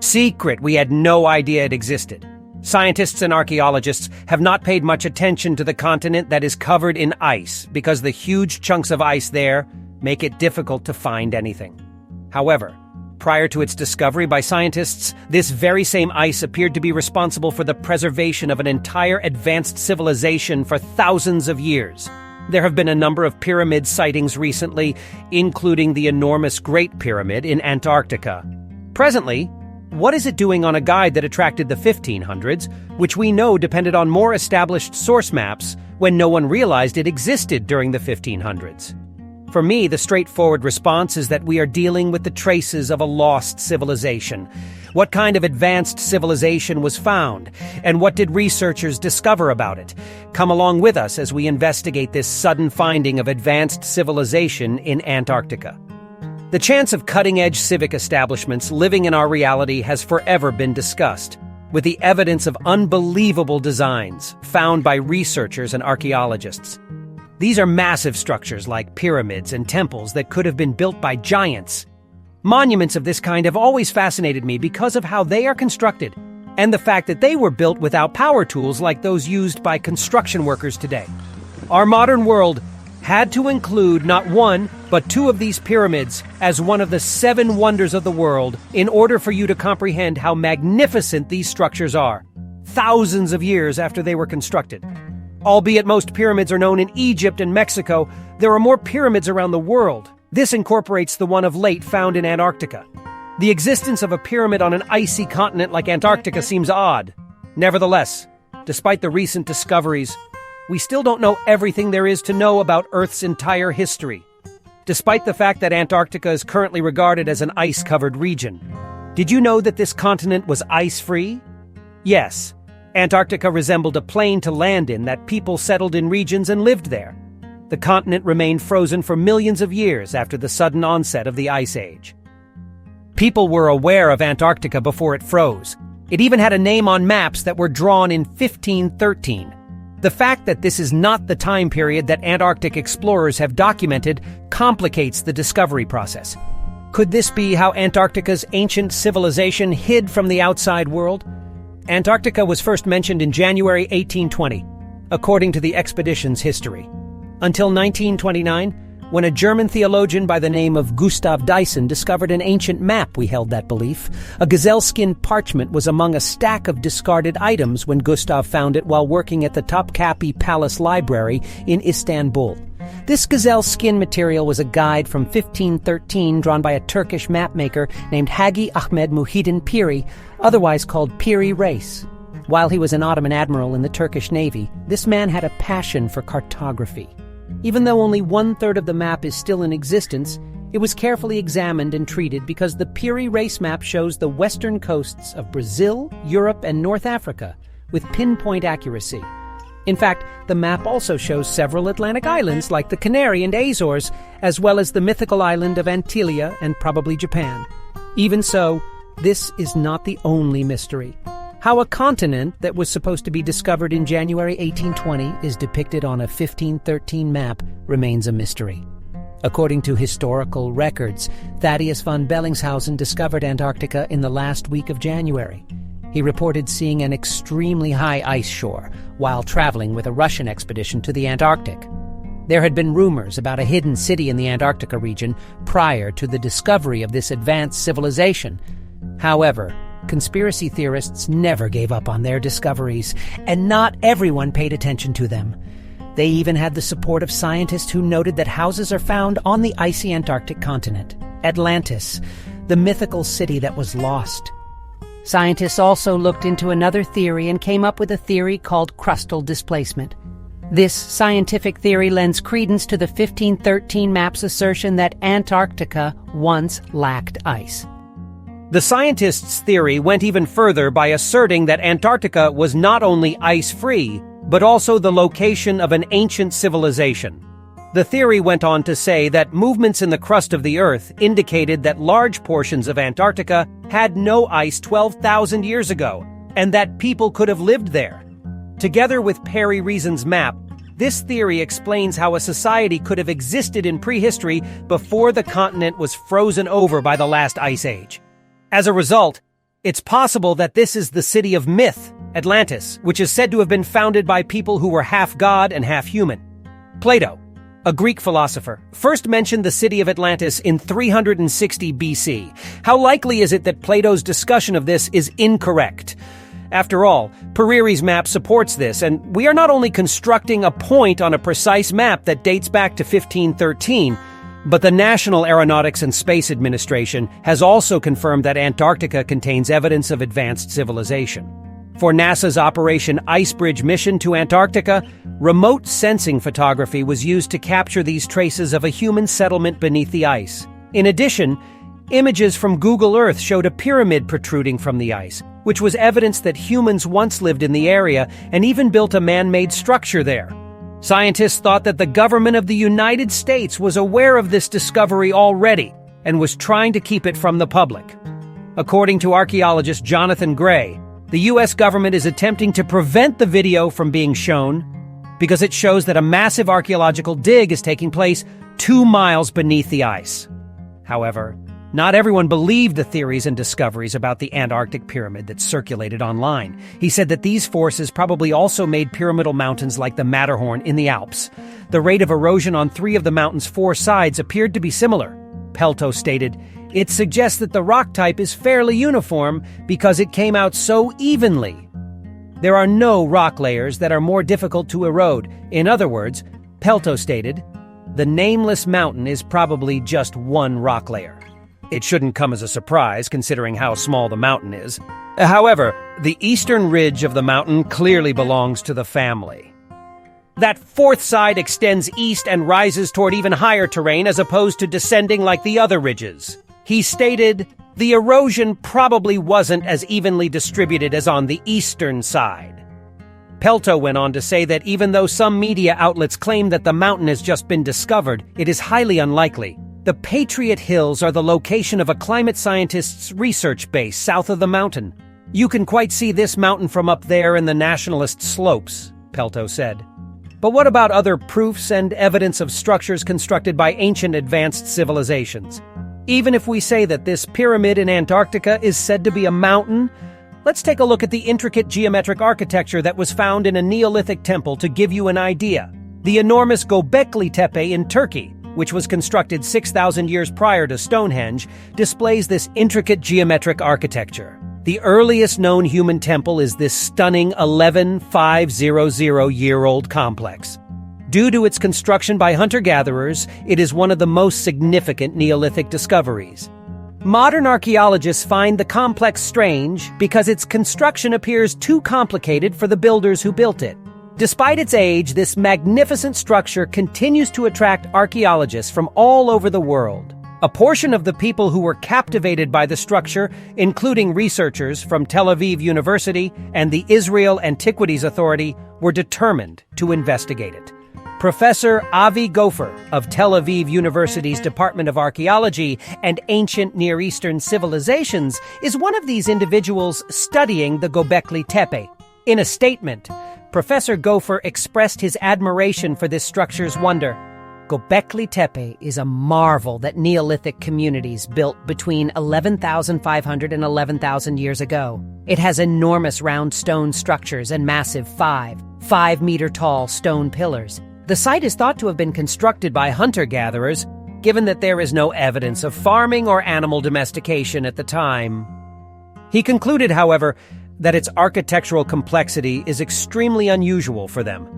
Secret, we had no idea it existed. Scientists and archaeologists have not paid much attention to the continent that is covered in ice because the huge chunks of ice there make it difficult to find anything. However, prior to its discovery by scientists, this very same ice appeared to be responsible for the preservation of an entire advanced civilization for thousands of years. There have been a number of pyramid sightings recently, including the enormous Great Pyramid in Antarctica. Presently, what is it doing on a guide that attracted the 1500s, which we know depended on more established source maps when no one realized it existed during the 1500s? For me, the straightforward response is that we are dealing with the traces of a lost civilization. What kind of advanced civilization was found, and what did researchers discover about it? Come along with us as we investigate this sudden finding of advanced civilization in Antarctica. The chance of cutting-edge civic establishments living in our reality has forever been discussed, with the evidence of unbelievable designs found by researchers and archaeologists. These are massive structures like pyramids and temples that could have been built by giants. Monuments of this kind have always fascinated me because of how they are constructed, and the fact that they were built without power tools like those used by construction workers today. Our modern world had to include not one, but two of these pyramids as one of the 7 wonders of the world in order for you to comprehend how magnificent these structures are, thousands of years after they were constructed. Albeit most pyramids are known in Egypt and Mexico, there are more pyramids around the world. This incorporates the one of late found in Antarctica. The existence of a pyramid on an icy continent like Antarctica seems odd. Nevertheless, despite the recent discoveries, we still don't know everything there is to know about Earth's entire history. Despite the fact that Antarctica is currently regarded as an ice-covered region. Did you know that this continent was ice-free? Yes. Antarctica resembled a plain to land in that people settled in regions and lived there. The continent remained frozen for millions of years after the sudden onset of the Ice Age. People were aware of Antarctica before it froze. It even had a name on maps that were drawn in 1513. The fact that this is not the time period that Antarctic explorers have documented complicates the discovery process. Could this be how Antarctica's ancient civilization hid from the outside world? Antarctica was first mentioned in January 1820, according to the expedition's history. Until 1929, when a German theologian by the name of Gustav Dyson discovered an ancient map, we held that belief. A gazelle-skin parchment was among a stack of discarded items when Gustav found it while working at the Topkapi Palace Library in Istanbul. This gazelle skin material was a guide from 1513 drawn by a Turkish mapmaker named Hagi Ahmed Muhyiddin Piri, otherwise called Piri Reis. While he was an Ottoman admiral in the Turkish Navy, this man had a passion for cartography. Even though only 1/3 of the map is still in existence, it was carefully examined and treated because the Piri Reis map shows the western coasts of Brazil, Europe, and North Africa with pinpoint accuracy. In fact, the map also shows several Atlantic islands like the Canary and Azores, as well as the mythical island of Antillia and probably Japan. Even so, this is not the only mystery. How a continent that was supposed to be discovered in January 1820 is depicted on a 1513 map remains a mystery. According to historical records, Thaddeus von Bellingshausen discovered Antarctica in the last week of January. He reported seeing an extremely high ice shore while traveling with a Russian expedition to the Antarctic. There had been rumors about a hidden city in the Antarctica region prior to the discovery of this advanced civilization. However, conspiracy theorists never gave up on their discoveries, and not everyone paid attention to them. They even had the support of scientists who noted that houses are found on the icy Antarctic continent, Atlantis, the mythical city that was lost. Scientists also looked into another theory and came up with a theory called crustal displacement. This scientific theory lends credence to the 1513 map's assertion that Antarctica once lacked ice. The scientists' theory went even further by asserting that Antarctica was not only ice-free, but also the location of an ancient civilization. The theory went on to say that movements in the crust of the Earth indicated that large portions of Antarctica had no ice 12,000 years ago, and that people could have lived there. Together with Piri Reis's map, this theory explains how a society could have existed in prehistory before the continent was frozen over by the last ice age. As a result, It's possible that this is the city of myth, Atlantis, which is said to have been founded by people who were half god and half human. Plato, a Greek philosopher, first mentioned the city of Atlantis in 360 BC. How likely is it that Plato's discussion of this is incorrect? After all, Piri Reis' map supports this, and we are not only constructing a point on a precise map that dates back to 1513, but the National Aeronautics and Space Administration has also confirmed that Antarctica contains evidence of advanced civilization. For NASA's Operation Icebridge mission to Antarctica, remote sensing photography was used to capture these traces of a human settlement beneath the ice. In addition, images from Google Earth showed a pyramid protruding from the ice, which was evidence that humans once lived in the area and even built a man-made structure there. Scientists thought that the government of the United States was aware of this discovery already and was trying to keep it from the public. According to archaeologist Jonathan Gray, the U.S. government is attempting to prevent the video from being shown because it shows that a massive archaeological dig is taking place 2 miles beneath the ice. However, not everyone believed the theories and discoveries about the Antarctic pyramid that circulated online. He said that these forces probably also made pyramidal mountains like the Matterhorn in the Alps. The rate of erosion on 3 of the mountain's 4 sides appeared to be similar. Pelto stated, "It suggests that the rock type is fairly uniform because it came out so evenly. There are no rock layers that are more difficult to erode." In other words, Pelto stated, the nameless mountain is probably just one rock layer. It shouldn't come as a surprise considering how small the mountain is. However, the eastern ridge of the mountain clearly belongs to the family. That 4th side extends east and rises toward even higher terrain as opposed to descending like the other ridges. He stated, the erosion probably wasn't as evenly distributed as on the eastern side. Pelto went on to say that even though some media outlets claim that the mountain has just been discovered, it is highly unlikely. The Patriot Hills are the location of a climate scientist's research base south of the mountain. You can quite see this mountain from up there in the nationalist slopes, Pelto said. But what about other proofs and evidence of structures constructed by ancient advanced civilizations? Even if we say that this pyramid in Antarctica is said to be a mountain, let's take a look at the intricate geometric architecture that was found in a Neolithic temple to give you an idea. The enormous Gobekli Tepe in Turkey, which was constructed 6,000 years prior to Stonehenge, displays this intricate geometric architecture. The earliest known human temple is this stunning 11,500-year-old complex. Due to its construction by hunter-gatherers, it is one of the most significant Neolithic discoveries. Modern archaeologists find the complex strange because its construction appears too complicated for the builders who built it. Despite its age, this magnificent structure continues to attract archaeologists from all over the world. A portion of the people who were captivated by the structure, including researchers from Tel Aviv University and the Israel Antiquities Authority, were determined to investigate it. Professor Avi Gopher of Tel Aviv University's Department of Archaeology and Ancient Near Eastern Civilizations is one of these individuals studying the Gobekli Tepe. In a statement, Professor Gopher expressed his admiration for this structure's wonder. Gobekli Tepe is a marvel that Neolithic communities built between 11,500 and 11,000 years ago. It has enormous round stone structures and massive 5-meter-tall stone pillars. The site is thought to have been constructed by hunter-gatherers, given that there is no evidence of farming or animal domestication at the time. He concluded, however, that its architectural complexity is extremely unusual for them.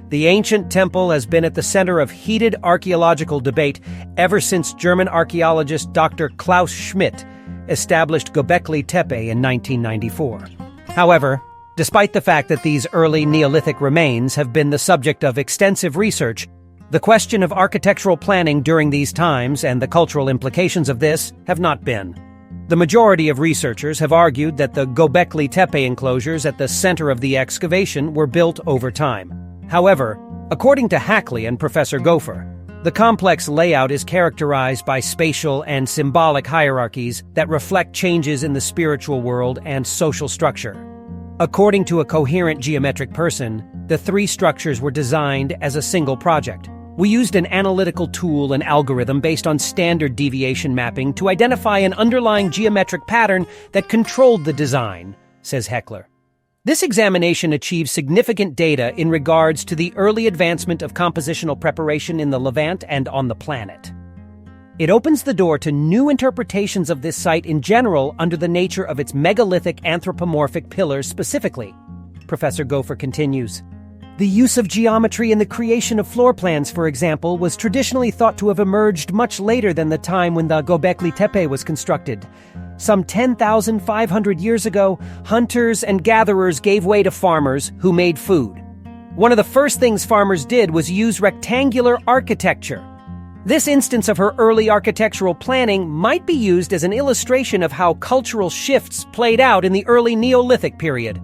The ancient temple has been at the center of heated archaeological debate ever since German archaeologist Dr. Klaus Schmidt established Gobekli Tepe in 1994. However, despite the fact that these early Neolithic remains have been the subject of extensive research, the question of architectural planning during these times and the cultural implications of this have not been. The majority of researchers have argued that the Gobekli Tepe enclosures at the center of the excavation were built over time. However, according to Hackley and Professor Gopher, the complex layout is characterized by spatial and symbolic hierarchies that reflect changes in the spiritual world and social structure. According to a coherent geometric person, the 3 structures were designed as a single project. We used an analytical tool and algorithm based on standard deviation mapping to identify an underlying geometric pattern that controlled the design, says Heckler. This examination achieves significant data in regards to the early advancement of compositional preparation in the Levant and on the planet. It opens the door to new interpretations of this site in general under the nature of its megalithic anthropomorphic pillars specifically. Professor Gopher continues. The use of geometry in the creation of floor plans, for example, was traditionally thought to have emerged much later than the time when the Gobekli Tepe was constructed. Some 10,500 years ago, hunters and gatherers gave way to farmers who made food. One of the first things farmers did was use rectangular architecture. This instance of her early architectural planning might be used as an illustration of how cultural shifts played out in the early Neolithic period.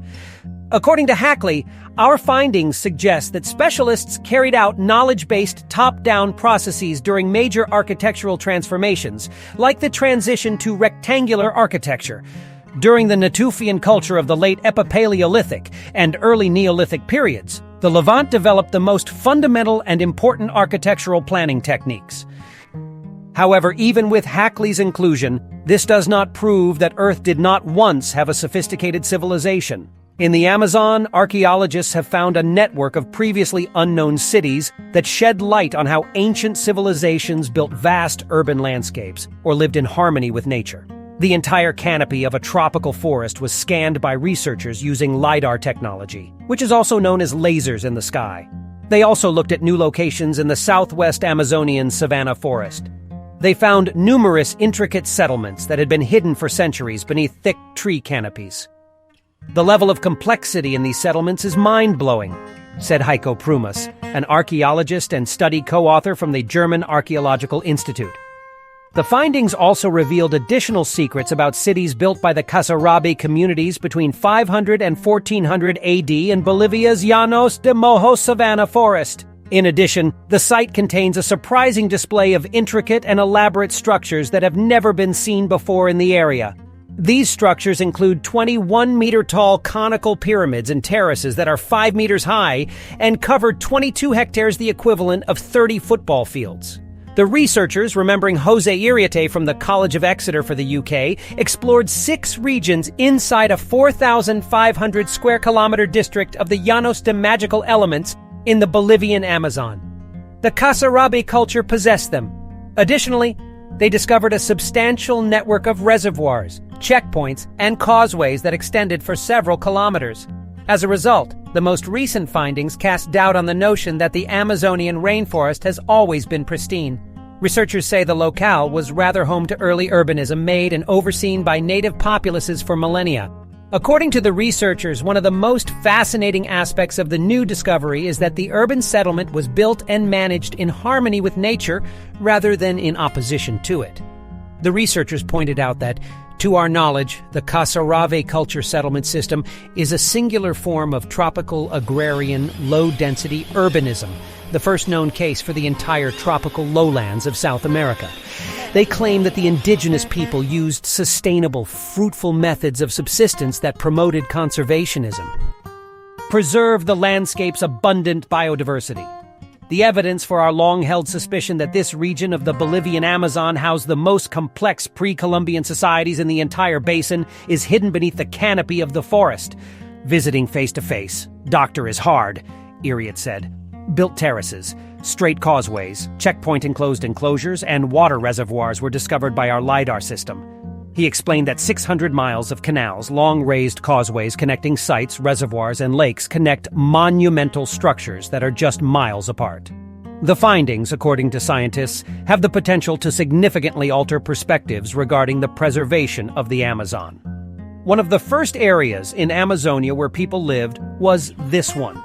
According to Hackley, our findings suggest that specialists carried out knowledge-based top-down processes during major architectural transformations, like the transition to rectangular architecture. During the Natufian culture of the late Epipaleolithic and early Neolithic periods, the Levant developed the most fundamental and important architectural planning techniques. However, even with Hackley's inclusion, this does not prove that Earth did not once have a sophisticated civilization. In the Amazon, archaeologists have found a network of previously unknown cities that shed light on how ancient civilizations built vast urban landscapes or lived in harmony with nature. The entire canopy of a tropical forest was scanned by researchers using LiDAR technology, which is also known as lasers in the sky. They also looked at new locations in the southwest Amazonian savanna forest. They found numerous intricate settlements that had been hidden for centuries beneath thick tree canopies. The level of complexity in these settlements is mind-blowing, said Heiko Prumas, an archaeologist and study co-author from the German Archaeological Institute. The findings also revealed additional secrets about cities built by the Kasarabi communities between 500 and 1400 AD in Bolivia's Llanos de Mojo savanna forest. In addition, the site contains a surprising display of intricate and elaborate structures that have never been seen before in the area. These structures include 21-meter-tall conical pyramids and terraces that are 5 meters high and cover 22 hectares, the equivalent of 30 football fields. The researchers, remembering Jose Iriarte from the College of Exeter for the UK, explored 6 regions inside a 4,500 square kilometer district of the Llanos de Magical Elements in the Bolivian Amazon. The Kasarabi culture possessed them. Additionally, they discovered a substantial network of reservoirs, checkpoints, and causeways that extended for several kilometers. As a result, the most recent findings cast doubt on the notion that the Amazonian rainforest has always been pristine. Researchers say the locale was rather home to early urbanism made and overseen by native populaces for millennia. According to the researchers, one of the most fascinating aspects of the new discovery is that the urban settlement was built and managed in harmony with nature rather than in opposition to it. The researchers pointed out that, to our knowledge, the Kasarabi culture settlement system is a singular form of tropical agrarian low-density urbanism, the first known case for the entire tropical lowlands of South America. They claim that the indigenous people used sustainable, fruitful methods of subsistence that promoted conservationism, preserved the landscape's abundant biodiversity. The evidence for our long-held suspicion that this region of the Bolivian Amazon housed the most complex pre-Columbian societies in the entire basin is hidden beneath the canopy of the forest. Visiting face-to-face, doctor is hard, Iriot said. Built terraces, straight causeways, checkpoint-enclosed enclosures, and water reservoirs were discovered by our LiDAR system. He explained that 600 miles of canals, long raised causeways connecting sites, reservoirs, and lakes connect monumental structures that are just miles apart. The findings, according to scientists, have the potential to significantly alter perspectives regarding the preservation of the Amazon. One of the first areas in Amazonia where people lived was this one.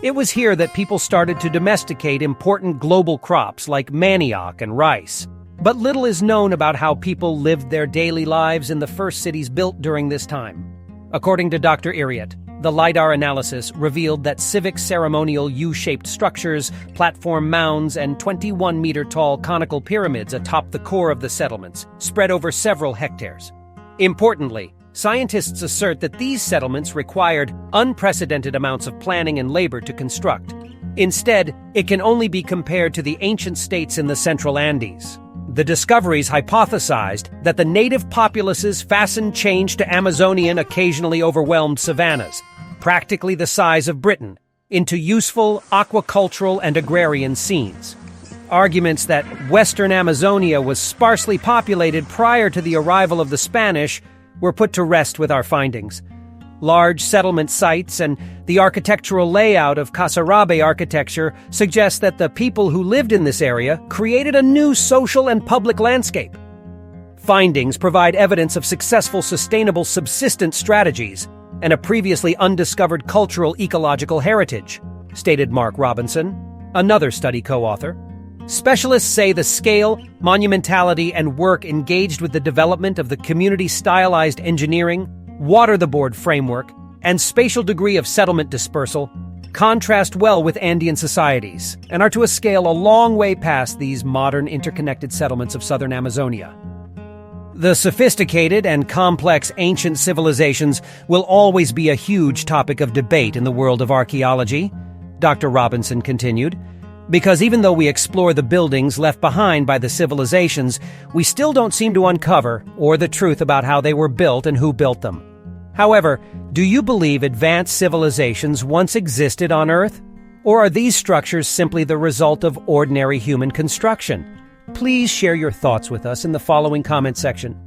It was here that people started to domesticate important global crops like manioc and rice. But little is known about how people lived their daily lives in the first cities built during this time. According to Dr. Iriot, the LiDAR analysis revealed that civic ceremonial U-shaped structures, platform mounds, and 21-meter-tall conical pyramids atop the core of the settlements spread over several hectares. Importantly, scientists assert that these settlements required unprecedented amounts of planning and labor to construct. Instead, it can only be compared to the ancient states in the central Andes. The discoveries hypothesized that the native populaces fastened change to Amazonian, occasionally overwhelmed savannas, practically the size of Britain, into useful aquacultural and agrarian scenes. Arguments that Western Amazonia was sparsely populated prior to the arrival of the Spanish were put to rest with our findings. Large settlement sites and the architectural layout of Kasarabe architecture suggest that the people who lived in this area created a new social and public landscape. Findings provide evidence of successful sustainable subsistence strategies and a previously undiscovered cultural ecological heritage, stated Mark Robinson, another study co-author. Specialists say the scale, monumentality, and work engaged with the development of the community-stylized engineering, water-the-board framework, and spatial degree of settlement dispersal contrast well with Andean societies and are to a scale a long way past these modern interconnected settlements of southern Amazonia. The sophisticated and complex ancient civilizations will always be a huge topic of debate in the world of archaeology, Dr. Robinson continued, because even though we explore the buildings left behind by the civilizations, we still don't seem to uncover or the truth about how they were built and who built them. However, do you believe advanced civilizations once existed on Earth? Or are these structures simply the result of ordinary human construction? Please share your thoughts with us in the following comment section.